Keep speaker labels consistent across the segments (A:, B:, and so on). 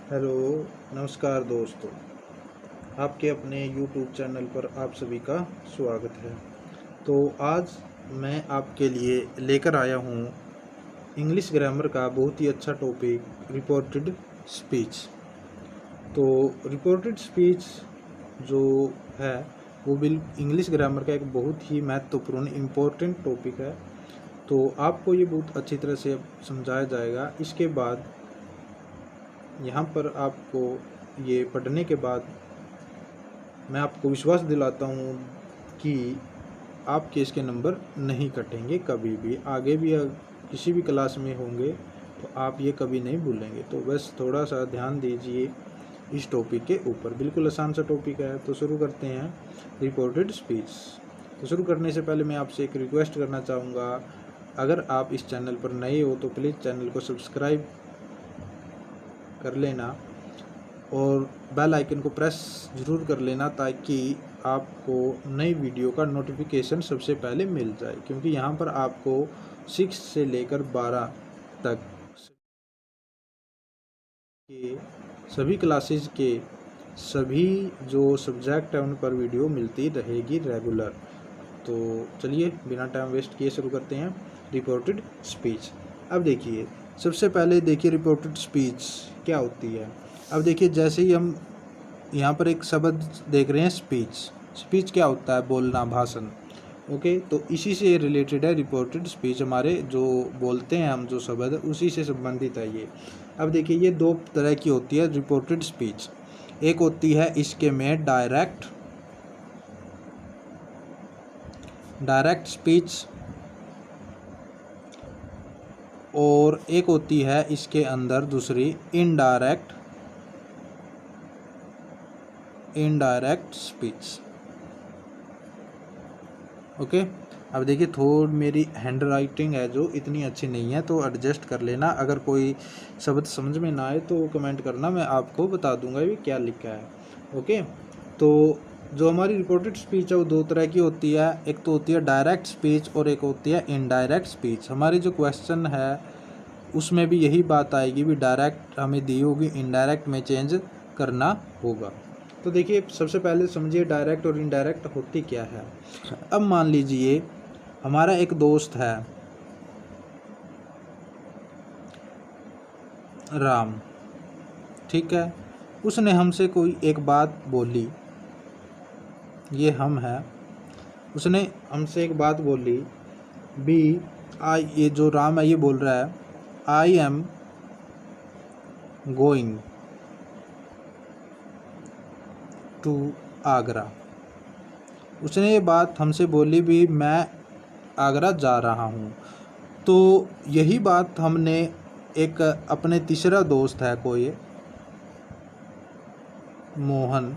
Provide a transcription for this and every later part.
A: Hello, नमस्कार दोस्तों। आपके अपने YouTube चैनल पर आप सभी का स्वागत है। तो आज मैं आपके लिए लेकर आया हूँ इंग्लिश ग्रामर का बहुत ही अच्छा टॉपिक रिपोर्टेड स्पीच। तो रिपोर्टेड स्पीच जो है वो बिल इंग्लिश ग्रामर का एक बहुत ही महत्वपूर्ण इम्पोर्टेंट टॉपिक है। तो आपको ये बहुत अच्छी तरह से समझाया जाएगा। इसके बाद यहाँ पर आपको ये पढ़ने के बाद मैं आपको विश्वास दिलाता हूँ कि आपके इसके नंबर नहीं कटेंगे कभी भी। आगे भी किसी भी क्लास में होंगे तो आप ये कभी नहीं भूलेंगे। तो बस थोड़ा सा ध्यान दीजिए इस टॉपिक के ऊपर। बिल्कुल आसान सा टॉपिक है। तो शुरू करते हैं रिपोर्टेड स्पीच। तो शुरू करने से पहले मैं आपसे एक रिक्वेस्ट करना चाहूँगा, अगर आप इस चैनल पर नए हो तो प्लीज़ चैनल को सब्सक्राइब कर लेना और बेल आइकन को प्रेस ज़रूर कर लेना ताकि आपको नई वीडियो का नोटिफिकेशन सबसे पहले मिल जाए, क्योंकि यहाँ पर आपको 6 से लेकर 12 तक के सभी क्लासेस के सभी जो सब्जेक्ट है उन पर वीडियो मिलती रहेगी रेगुलर। तो चलिए बिना टाइम वेस्ट किए शुरू करते हैं रिपोर्टेड स्पीच। अब देखिए, सबसे पहले देखिए रिपोर्टेड स्पीच क्या होती है। अब देखिए, जैसे ही हम यहाँ पर एक शब्द देख रहे हैं स्पीच। स्पीच क्या होता है? बोलना, भाषण। ओके, तो इसी से रिलेटेड है रिपोर्टेड स्पीच। हमारे जो बोलते हैं हम जो शब्द उसी से संबंधित है ये। अब देखिए, ये दो तरह की होती है रिपोर्टेड स्पीच। एक होती है इसके में डायरेक्ट स्पीच, और एक होती है इसके अंदर दूसरी इनडायरेक्ट स्पीच। ओके, अब देखिए, थोड़ी मेरी हैंड राइटिंग है जो इतनी अच्छी नहीं है तो एडजस्ट कर लेना। अगर कोई शब्द समझ में ना आए तो कमेंट करना, मैं आपको बता दूंगा ये क्या लिखा है। ओके, तो जो हमारी रिपोर्टेड स्पीच है वो दो तरह की होती है। एक तो होती है डायरेक्ट स्पीच और एक होती है इनडायरेक्ट स्पीच। हमारी जो क्वेश्चन है उसमें भी यही बात आएगी, भी डायरेक्ट हमें दी होगी, इनडायरेक्ट में चेंज करना होगा। तो देखिए, सबसे पहले समझिए डायरेक्ट और इनडायरेक्ट होती क्या है। अब मान लीजिए हमारा एक दोस्त है राम, ठीक है। उसने हमसे कोई एक बात बोली, ये हम है। उसने हमसे एक बात बोली, बी आई, ये जो राम है ये बोल रहा है I am going to Agra. उसने ये बात हमसे बोली भी, मैं आगरा जा रहा हूँ। तो यही बात हमने एक अपने तीसरा दोस्त है कोई मोहन,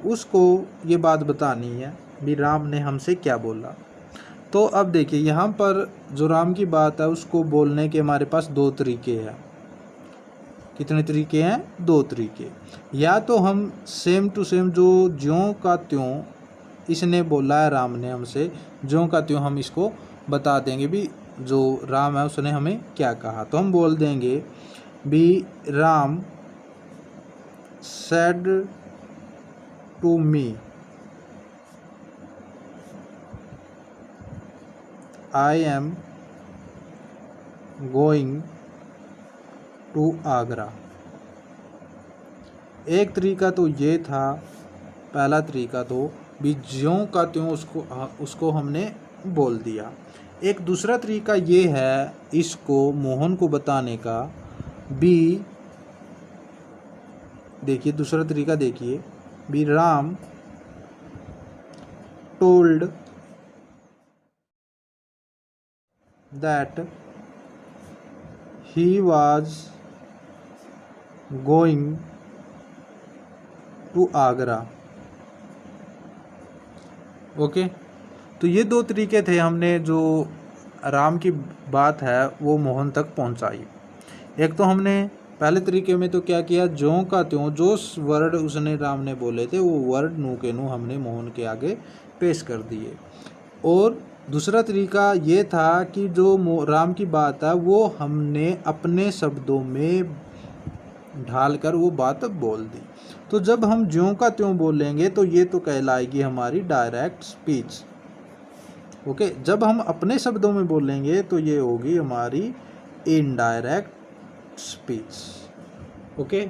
A: उसको ये बात बतानी है भी राम ने हमसे क्या बोला। तो अब देखिए, यहाँ पर जो राम की बात है उसको बोलने के हमारे पास दो तरीके हैं। कितने तरीके हैं? दो तरीके। या तो हम सेम टू सेम जो ज्यों का त्यों इसने बोला है राम ने हमसे, ज्यों का त्यों हम इसको बता देंगे भी जो राम है उसने हमें क्या कहा। तो हम बोल देंगे भी Ram said to me I am going to Agra. एक तरीका तो ये था, पहला तरीका तो भी ज्यों का त्यों उसको हमने बोल दिया। एक दूसरा तरीका ये है इसको मोहन को बताने का भी, देखिए दूसरा तरीका देखिए, भी Ram told that he was going to Agra. Okay, तो ये दो तरीके थे, हमने जो राम की बात है वो मोहन तक पहुंचाई। एक तो हमने पहले तरीके में तो क्या किया, ज्यों का त्यों जो वर्ड उसने राम ने बोले थे वो वर्ड नू के नू हमने मोहन के आगे पेश कर दिए। और दूसरा तरीका ये था कि जो राम की बात है वो हमने अपने शब्दों में ढालकर वो बात बोल दी। तो जब हम ज्यों का त्यों बोलेंगे तो ये तो कहलाएगी हमारी डायरेक्ट स्पीच। ओके, जब हम अपने शब्दों में बोलेंगे तो ये होगी हमारी इनडायरेक्ट स्पीच। ओके,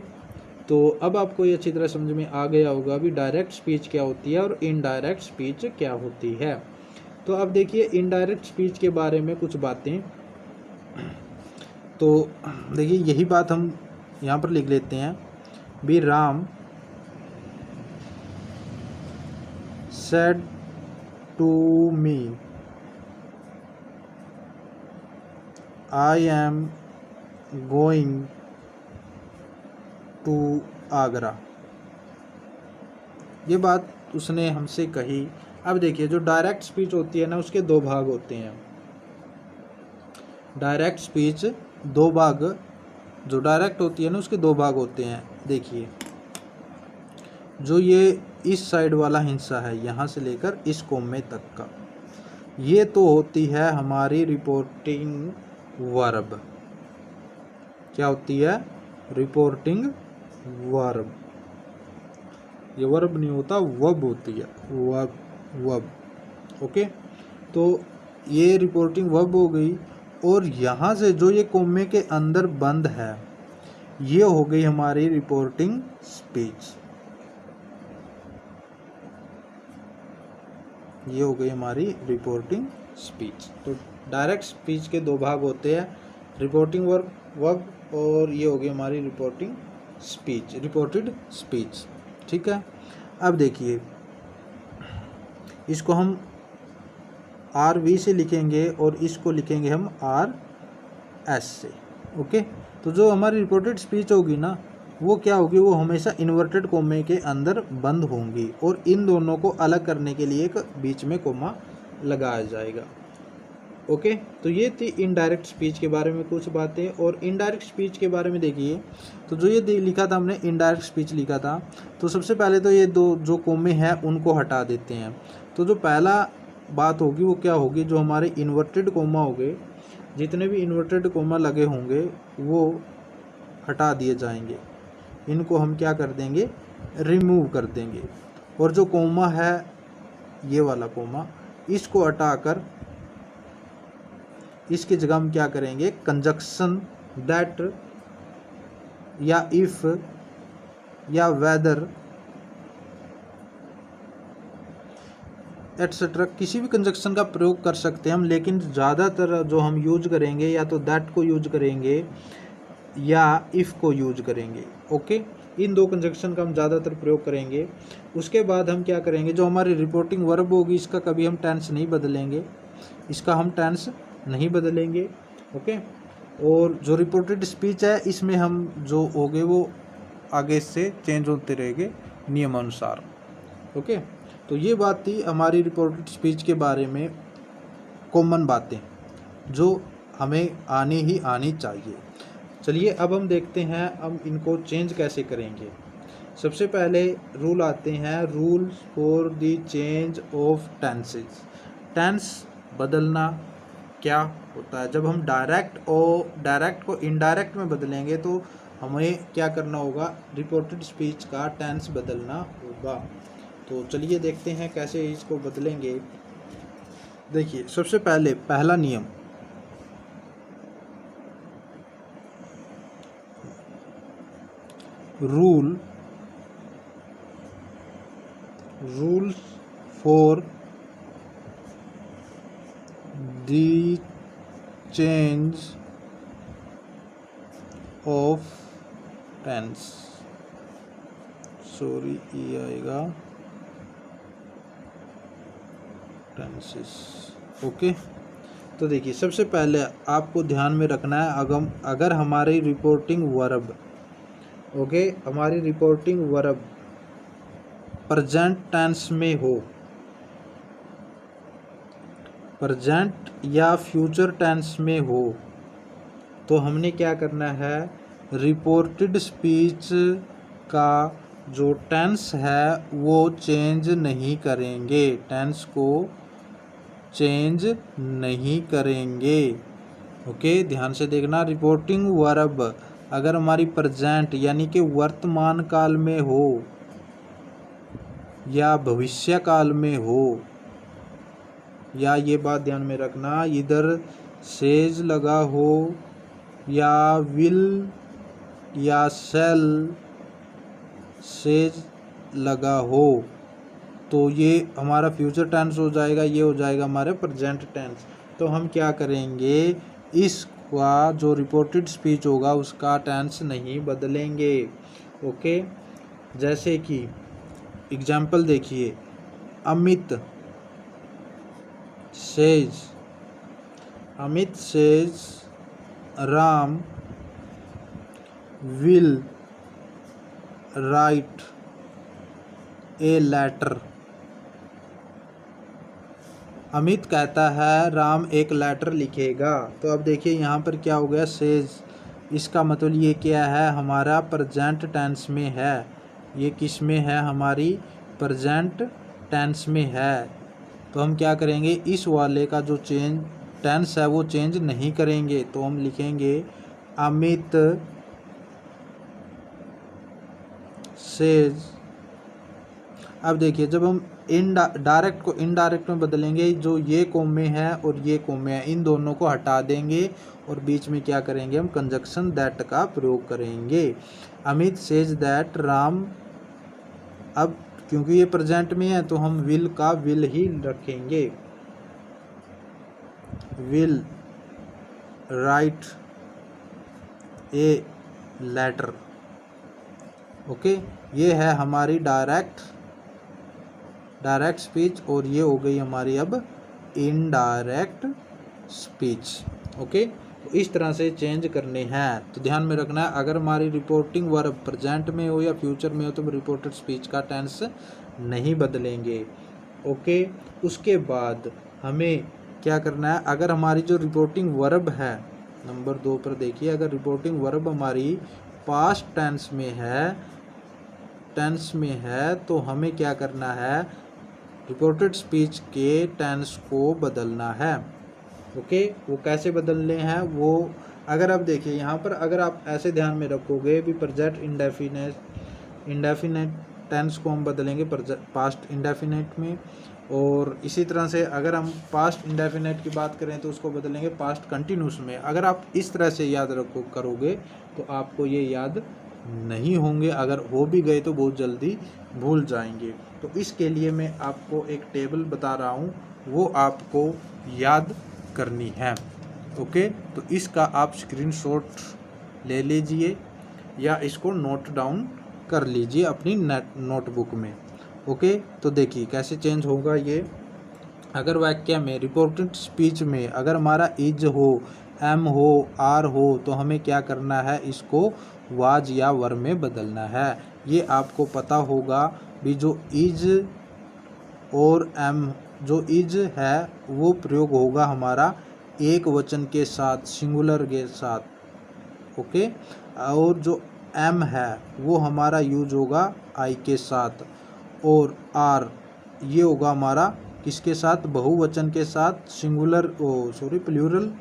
A: तो अब आपको ये अच्छी तरह समझ में आ गया होगा भी डायरेक्ट स्पीच क्या होती है और इनडायरेक्ट स्पीच क्या होती है। तो अब देखिए इनडायरेक्ट स्पीच के बारे में कुछ बातें। तो देखिए यही बात हम यहाँ पर लिख लेते हैं भी Ram said to me I am going to Agra. ये बात उसने हमसे कही। अब देखिए जो डायरेक्ट स्पीच होती है ना उसके दो भाग होते हैं। डायरेक्ट स्पीच दो भाग, जो डायरेक्ट होती है ना उसके दो भाग होते हैं। देखिए जो ये इस साइड वाला हिस्सा है यहाँ से लेकर इस कोमे तक का, ये तो होती है हमारी रिपोर्टिंग वर्ब। क्या होती है? Reporting verb. ये वर्ब नहीं होता, वर्ब होती है, वर्ब। ओके, तो ये रिपोर्टिंग वर्ब हो गई। और यहाँ से जो ये कोमे के अंदर बंद है ये हो गई हमारी रिपोर्टिंग स्पीच। ये हो गई हमारी रिपोर्टिंग स्पीच। तो डायरेक्ट स्पीच के दो भाग होते हैं, रिपोर्टिंग वर्ब और ये हो गई हमारी रिपोर्टिंग स्पीच, रिपोर्टेड स्पीच। ठीक है, अब देखिए इसको हम RV से लिखेंगे और इसको लिखेंगे हम RS से। ओके, तो जो हमारी रिपोर्टेड स्पीच होगी ना वो क्या होगी, वो हमेशा इन्वर्टेड कोमे के अंदर बंद होंगी और इन दोनों को अलग करने के लिए एक बीच में कोमा लगाया जाएगा। ओके, तो ये थी इनडायरेक्ट स्पीच के बारे में कुछ बातें। और इनडायरेक्ट स्पीच के बारे में देखिए, तो जो ये लिखा था हमने इनडायरेक्ट स्पीच लिखा था, तो सबसे पहले तो ये दो जो कोमे हैं उनको हटा देते हैं। तो जो पहला बात होगी वो क्या होगी, जो हमारे इन्वर्टेड कोमा हो गए, जितने भी इन्वर्टेड कोमा लगे होंगे वो हटा दिए जाएंगे। इनको हम क्या कर देंगे, रिमूव कर देंगे। और जो कोमा है ये वाला कोमा, इसको हटाकर इसकी जगह हम क्या करेंगे, कंजक्शन दैट या इफ या वेदर एटसेट्रा किसी भी कंजक्शन का प्रयोग कर सकते हैं हम, लेकिन ज़्यादातर जो हम यूज करेंगे या तो दैट को यूज करेंगे या इफ़ को यूज करेंगे। ओके, इन दो कंजक्शन का हम ज़्यादातर प्रयोग करेंगे। उसके बाद हम क्या करेंगे, जो हमारी रिपोर्टिंग वर्ब होगी इसका कभी हम टेंस नहीं बदलेंगे, इसका हम टेंस नहीं बदलेंगे। ओके, और जो रिपोर्टेड स्पीच है इसमें हम जो होंगे वो आगे से चेंज होते रहेंगे नियमानुसार। ओके, तो ये बात थी हमारी रिपोर्टेड स्पीच के बारे में कॉमन बातें जो हमें आनी ही आनी चाहिए। चलिए अब हम देखते हैं हम इनको चेंज कैसे करेंगे। सबसे पहले रूल आते हैं, rules for the change of tenses. Tense बदलना क्या होता है, जब हम डायरेक्ट को इनडायरेक्ट में बदलेंगे तो हमें क्या करना होगा, रिपोर्टेड स्पीच का टेंस बदलना होगा। तो चलिए देखते हैं कैसे इसको बदलेंगे। देखिए सबसे पहले पहला नियम, rules for the change of tense, sorry ये आएगा टेंसेस। ओके, तो देखिए सबसे पहले आपको ध्यान में रखना है, अगर हमारी रिपोर्टिंग वर्ब, ओके, हमारी रिपोर्टिंग वर्ब प्रेजेंट टेंस में हो, प्रेजेंट या फ्यूचर टेंस में हो, तो हमने क्या करना है, रिपोर्टेड स्पीच का जो टेंस है वो चेंज नहीं करेंगे, टेंस को चेंज नहीं करेंगे। ओके, ध्यान से देखना, रिपोर्टिंग वर्ब अगर हमारी प्रेजेंट यानी कि वर्तमान काल में हो या भविष्य काल में हो, या ये बात ध्यान में रखना, इधर सेज लगा हो या विल या सेल सेज लगा हो, तो ये हमारा फ्यूचर टेंस हो जाएगा, ये हो जाएगा हमारे प्रेजेंट टेंस। तो हम क्या करेंगे, इसका जो रिपोर्टेड स्पीच होगा उसका टेंस नहीं बदलेंगे। ओके, जैसे कि एग्जाम्पल देखिए, Amit says Ram will write a letter. Amit कहता है राम एक लेटर लिखेगा। तो अब देखिए यहाँ पर क्या हो गया, सेज, इसका मतलब ये क्या है, हमारा प्रेजेंट टेंस में है। ये किस में है, हमारी प्रेजेंट टेंस में है। तो हम क्या करेंगे, इस वाले का जो चेंज टेंस है वो चेंज नहीं करेंगे। तो हम लिखेंगे अमित सेज। अब देखिए, जब हम डायरेक्ट को इनडायरेक्ट में बदलेंगे, जो ये कॉम में है और ये कॉम में है, इन दोनों को हटा देंगे और बीच में क्या करेंगे, हम कंजक्शन दैट का प्रयोग करेंगे। अमित सेज दैट राम, अब क्योंकि ये प्रेजेंट में है तो हम विल का विल ही रखेंगे, will write a letter. Okay, ये है हमारी डायरेक्ट स्पीच और ये हो गई हमारी अब इनडायरेक्ट स्पीच। ओके, तो इस तरह से चेंज करने हैं। तो ध्यान में रखना है, अगर हमारी रिपोर्टिंग वर्ब प्रेजेंट में हो या फ्यूचर में हो तो रिपोर्टेड स्पीच का टेंस नहीं बदलेंगे। ओके, उसके बाद हमें क्या करना है, अगर हमारी जो रिपोर्टिंग वर्ब है, नंबर 2 पर देखिए, अगर रिपोर्टिंग वर्ब हमारी पास्ट टेंस में है तो हमें क्या करना है, रिपोर्टेड स्पीच के टेंस को बदलना है। ओके, वो कैसे बदलने हैं वो, अगर आप देखिए यहाँ पर, अगर आप ऐसे ध्यान में रखोगे भी, प्रेजेंट इंडेफिनेट टेंस को हम बदलेंगे पास्ट इंडेफिनेट में, और इसी तरह से अगर हम पास्ट इंडेफिनेट की बात करें तो उसको बदलेंगे पास्ट कंटिन्यूस में। अगर आप इस तरह से याद करोगे तो आपको ये याद नहीं होंगे, अगर हो भी गए तो बहुत जल्दी भूल जाएंगे। तो इसके लिए मैं आपको एक टेबल बता रहा हूँ, वो आपको याद करनी है। ओके, तो इसका आप स्क्रीनशॉट ले लीजिए या इसको नोट डाउन कर लीजिए अपनी नोटबुक में। ओके, तो देखिए कैसे चेंज होगा ये। अगर वाक्य में रिपोर्टेड स्पीच में अगर हमारा इज हो, एम हो, आर हो, तो हमें क्या करना है, इसको वाज या वर में बदलना है। ये आपको पता होगा भी, जो इज और एम, जो इज है वो प्रयोग होगा हमारा एक वचन के साथ, सिंगुलर के साथ। ओके, और जो एम है वो हमारा यूज होगा आई के साथ, और आर ये होगा हमारा किसके साथ, बहुवचन के साथ, सिंगुलर प्लूरल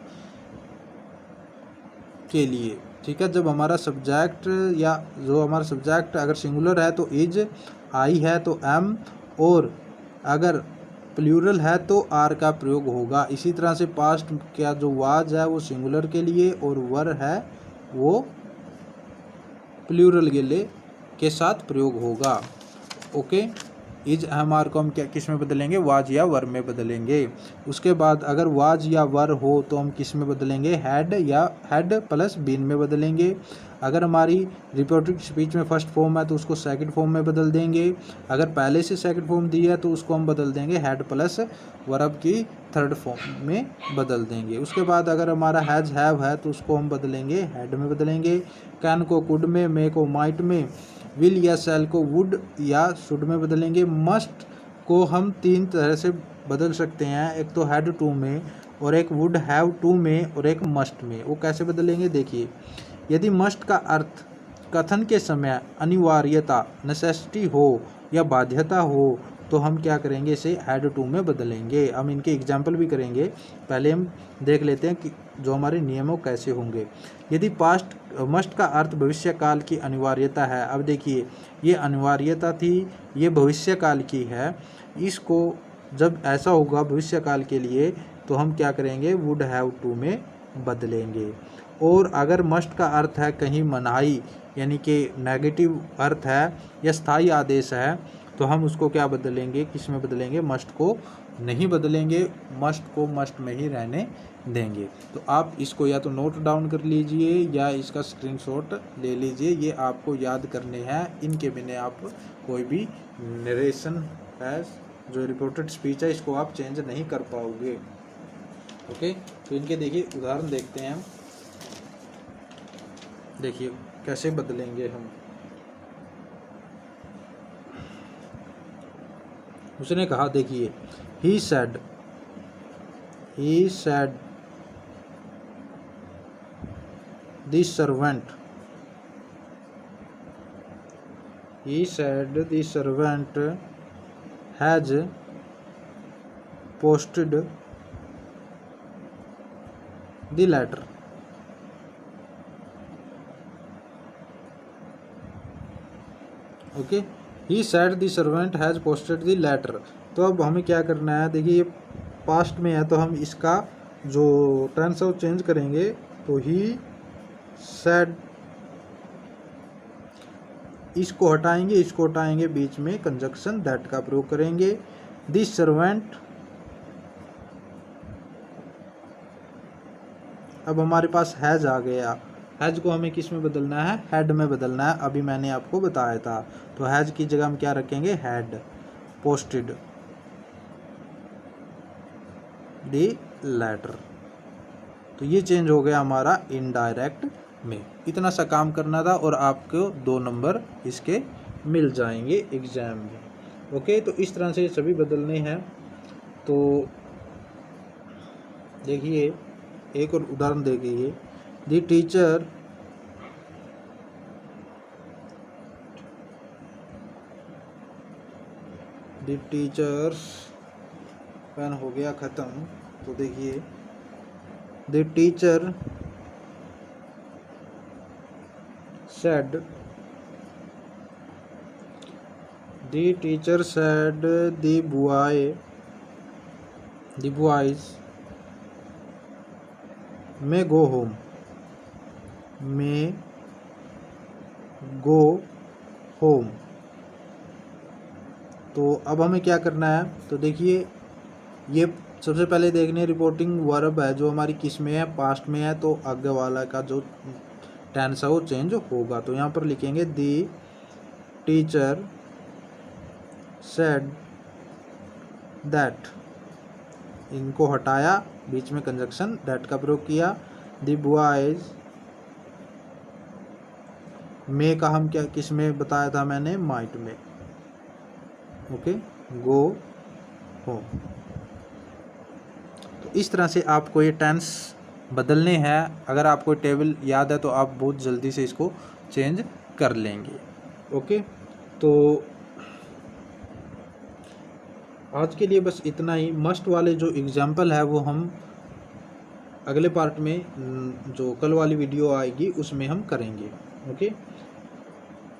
A: के लिए। ठीक है, जब हमारा सब्जेक्ट या जो हमारा सब्जेक्ट अगर सिंगुलर है तो इज, आई है तो एम, और अगर प्लूरल है तो आर का प्रयोग होगा। इसी तरह से पास्ट का जो वाज है वो सिंगुलर के लिए और वर है वो प्लूरल के साथ प्रयोग होगा। ओके, इज एम आर को हम क्या किस में बदलेंगे, वाज या वर में बदलेंगे। उसके बाद अगर वाज या वर हो तो हम किस में बदलेंगे, हैड या हैड प्लस बीन में बदलेंगे। अगर हमारी रिपोर्टेड स्पीच में फर्स्ट फॉर्म है तो उसको सेकंड फॉर्म में बदल देंगे। अगर पहले से सेकंड फॉर्म दी है तो उसको हम बदल देंगे हैड प्लस वर्ब की थर्ड फॉर्म में बदल देंगे। उसके बाद अगर हमारा हैज हैव है तो उसको हम बदलेंगे हैड में बदलेंगे। कैन को कुड में, मे को माइट में, विल या शैल को वुड या शुड में बदलेंगे। मस्ट को हम 3 तरह से बदल सकते हैं, एक तो हैड टू में, और एक वुड हैव टू में, और एक मस्ट में। वो कैसे बदलेंगे देखिए, यदि मस्ट का अर्थ कथन के समय अनिवार्यता, नेसेसिटी हो या बाध्यता हो तो हम क्या करेंगे, इसे हेड टू में बदलेंगे। हम इनके एग्जाम्पल भी करेंगे, पहले हम देख लेते हैं कि जो हमारे नियमों कैसे होंगे। यदि पास्ट मस्ट का अर्थ भविष्यकाल की अनिवार्यता है, अब देखिए ये अनिवार्यता थी, ये भविष्यकाल की है। इसको जब ऐसा होगा भविष्यकाल के लिए तो हम क्या करेंगे, वुड हैव टू में बदलेंगे। और अगर मस्ट का अर्थ है कहीं मनाही, यानी कि नेगेटिव अर्थ है या स्थायी आदेश है, तो हम उसको क्या बदलेंगे, किस में बदलेंगे, मस्ट को नहीं बदलेंगे, मस्ट को मस्ट में ही रहने देंगे। तो आप इसको या तो नोट डाउन कर लीजिए या इसका स्क्रीनशॉट ले लीजिए, ये आपको याद करने हैं। इनके बिना आप कोई भी नरेशन है, जो रिपोर्टेड स्पीच है, इसको आप चेंज नहीं कर पाओगे। ओके, तो इनके देखिए उदाहरण देखते हैं हम। देखिए कैसे बदलेंगे हम। उसने कहा, देखिए ही said the servant has posted the letter। Okay, he said the servant has posted the letter। तो अब हमें क्या करना है, देखिए ये पास्ट में है तो हम इसका जो टेंस है वो चेंज करेंगे। तो ही said, इसको हटाएंगे, इसको हटाएंगे, बीच में कंजक्शन दैट का प्रयोग करेंगे। द सर्वेंट, अब हमारे पास हैज आ गया। हैज को हमें किस में बदलना है, हेड में बदलना है, अभी मैंने आपको बताया था। तो हैज की जगह हम क्या रखेंगे, हेड पोस्टेड द लेटर। तो ये चेंज हो गया हमारा इनडायरेक्ट में। इतना सा काम करना था और आपको 2 नंबर इसके मिल जाएंगे एग्जाम में। ओके, तो इस तरह से सभी बदलने हैं। तो देखिए एक और उदाहरण देखिए। द टीचर्स पेन हो गया ख़त्म। तो देखिए the teacher said the boys may go home। तो अब हमें क्या करना है, तो देखिए ये सबसे पहले देखने रिपोर्टिंग वर्ब है जो हमारी किस में है, पास्ट में है, तो आगे वाला का जो टेंस है वो चेंज होगा। तो यहाँ पर लिखेंगे दी टीचर सेड दैट, इनको हटाया, बीच में कंजक्शन दैट का प्रयोग किया। दी बॉयज में का हम क्या किस में बताया था मैंने, माइट में। Okay, go home. तो इस तरह से आपको ये टेंस बदलने हैं। अगर आपको टेबल याद है तो आप बहुत जल्दी से इसको चेंज कर लेंगे। ओके, तो आज के लिए बस इतना ही। मस्ट वाले जो एग्जाम्पल है वो हम अगले पार्ट में, जो कल वाली वीडियो आएगी उसमें हम करेंगे। ओके,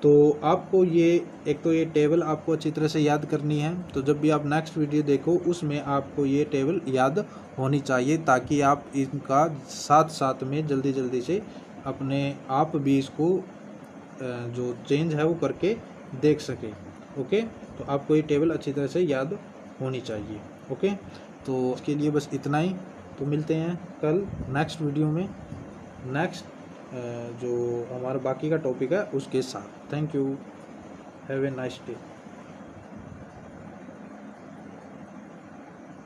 A: तो आपको ये एक तो ये टेबल आपको अच्छी तरह से याद करनी है। तो जब भी आप नेक्स्ट वीडियो देखो उसमें आपको ये टेबल याद होनी चाहिए, ताकि आप इनका साथ साथ में जल्दी से अपने आप भी इसको जो चेंज है वो करके देख सके। ओके, तो आपको ये टेबल अच्छी तरह से याद होनी चाहिए। ओके, तो इसके लिए बस इतना ही। तो मिलते हैं कल नेक्स्ट वीडियो में, नेक्स्ट जो हमारा बाकी का टॉपिक है उसके साथ। Thank you, have a nice day.